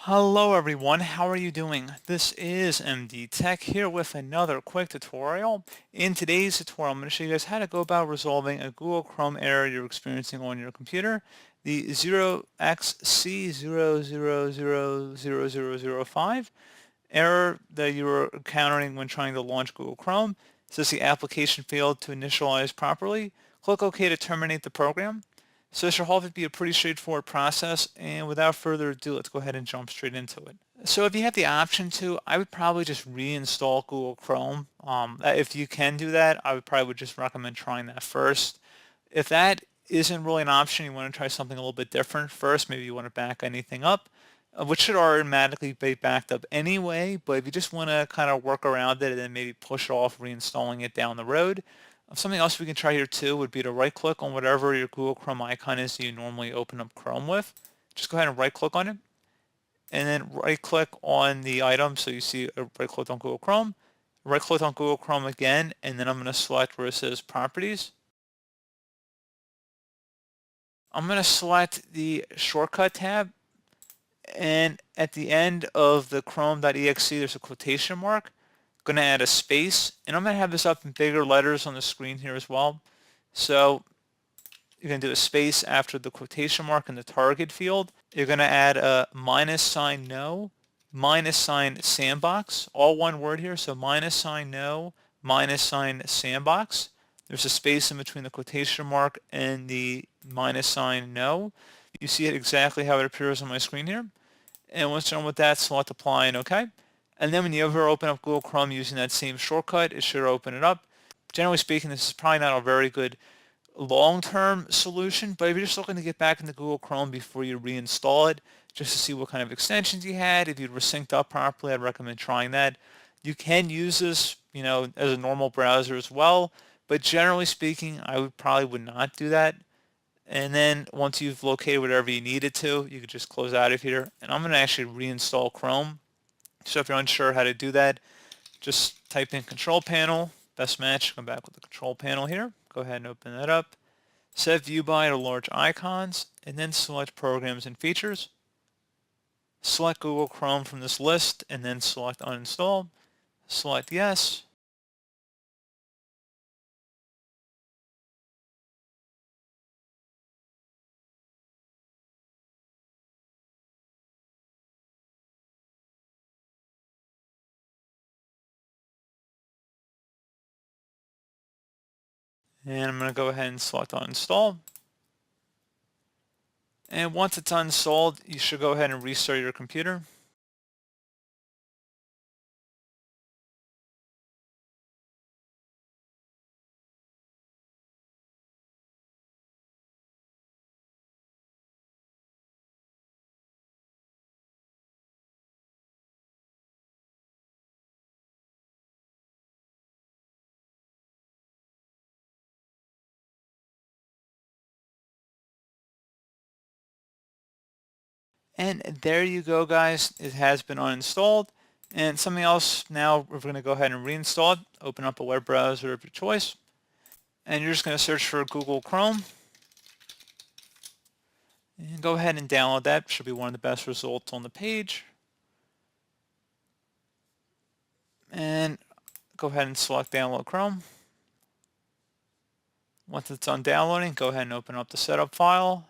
Hello everyone, how are you doing? This is MD Tech here with another quick tutorial. In today's tutorial, I'm going to show you guys how to go about resolving a Google Chrome error you're experiencing on your computer, the 0xc0000005 error that you were encountering when trying to launch Google Chrome. It says the application failed to initialize properly. Click OK to terminate the program. So this should hopefully be a pretty straightforward process, and without further ado, let's go ahead and jump straight into it. So if you have the option to, I would probably just reinstall Google Chrome. If you can do that, I would probably just recommend trying that first. If that isn't really an option, you want to try something a little bit different first, maybe you want to back anything up, which should automatically be backed up anyway, but if you just want to kind of work around it and then maybe push off reinstalling it down the road, something else we can try here too would be to right click on whatever your Google Chrome icon is that you normally open up Chrome with. Just go ahead and right click on it and then right click on the item. So you see a right click on Google Chrome, right click on Google Chrome again, and then I'm going to select where it says properties. I'm going to select the shortcut tab, and at the end of the chrome.exe there's a quotation mark. I'm going to add a space, and I'm going to have this up in bigger letters on the screen here as well. So you're going to do a space after the quotation mark in the target field. You're going to add a -sign no, -sign sandbox, all one word here. So -sign no, -sign sandbox. There's a space in between the quotation mark and the -sign no. You see it exactly how it appears on my screen here. And once you're done with that, select apply and OK. And then when you ever open up Google Chrome using that same shortcut, it should open it up. Generally speaking, this is probably not a very good long-term solution, but if you're just looking to get back into Google Chrome before you reinstall it, just to see what kind of extensions you had, if you were synced up properly, I'd recommend trying that. You can use this, as a normal browser as well, but generally speaking, I would not do that. And then once you've located whatever you needed to, you could just close out of here. And I'm going to actually reinstall Chrome. So if you're unsure how to do that, just type in control panel, best match, come back with the control panel here. Go ahead and open that up. Set view by to large icons, and then select programs and features. Select Google Chrome from this list, and then select uninstall. Select yes. And I'm going to go ahead and select uninstall. And once it's uninstalled, you should go ahead and restart your computer. And there you go, guys. It has been uninstalled. And something else, now we're going to go ahead and reinstall it. Open up a web browser of your choice. And you're just going to search for Google Chrome. And go ahead and download that. Should be one of the best results on the page. And go ahead and select Download Chrome. Once it's done downloading, go ahead and open up the setup file.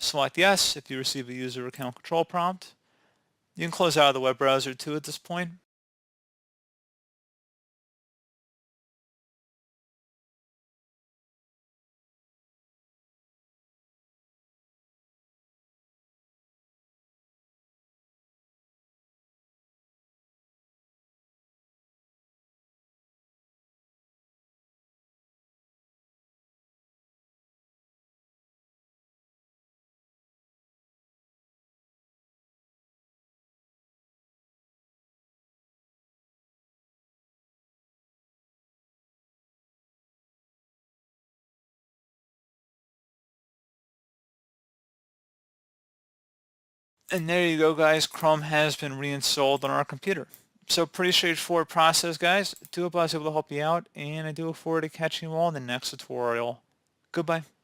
Select yes if you receive a user account control prompt. You can close out of the web browser too at this point. And there you go, guys. Chrome has been reinstalled on our computer. So pretty straightforward process, guys. I do hope I was able to help you out, and I do look forward to catching you all in the next tutorial. Goodbye.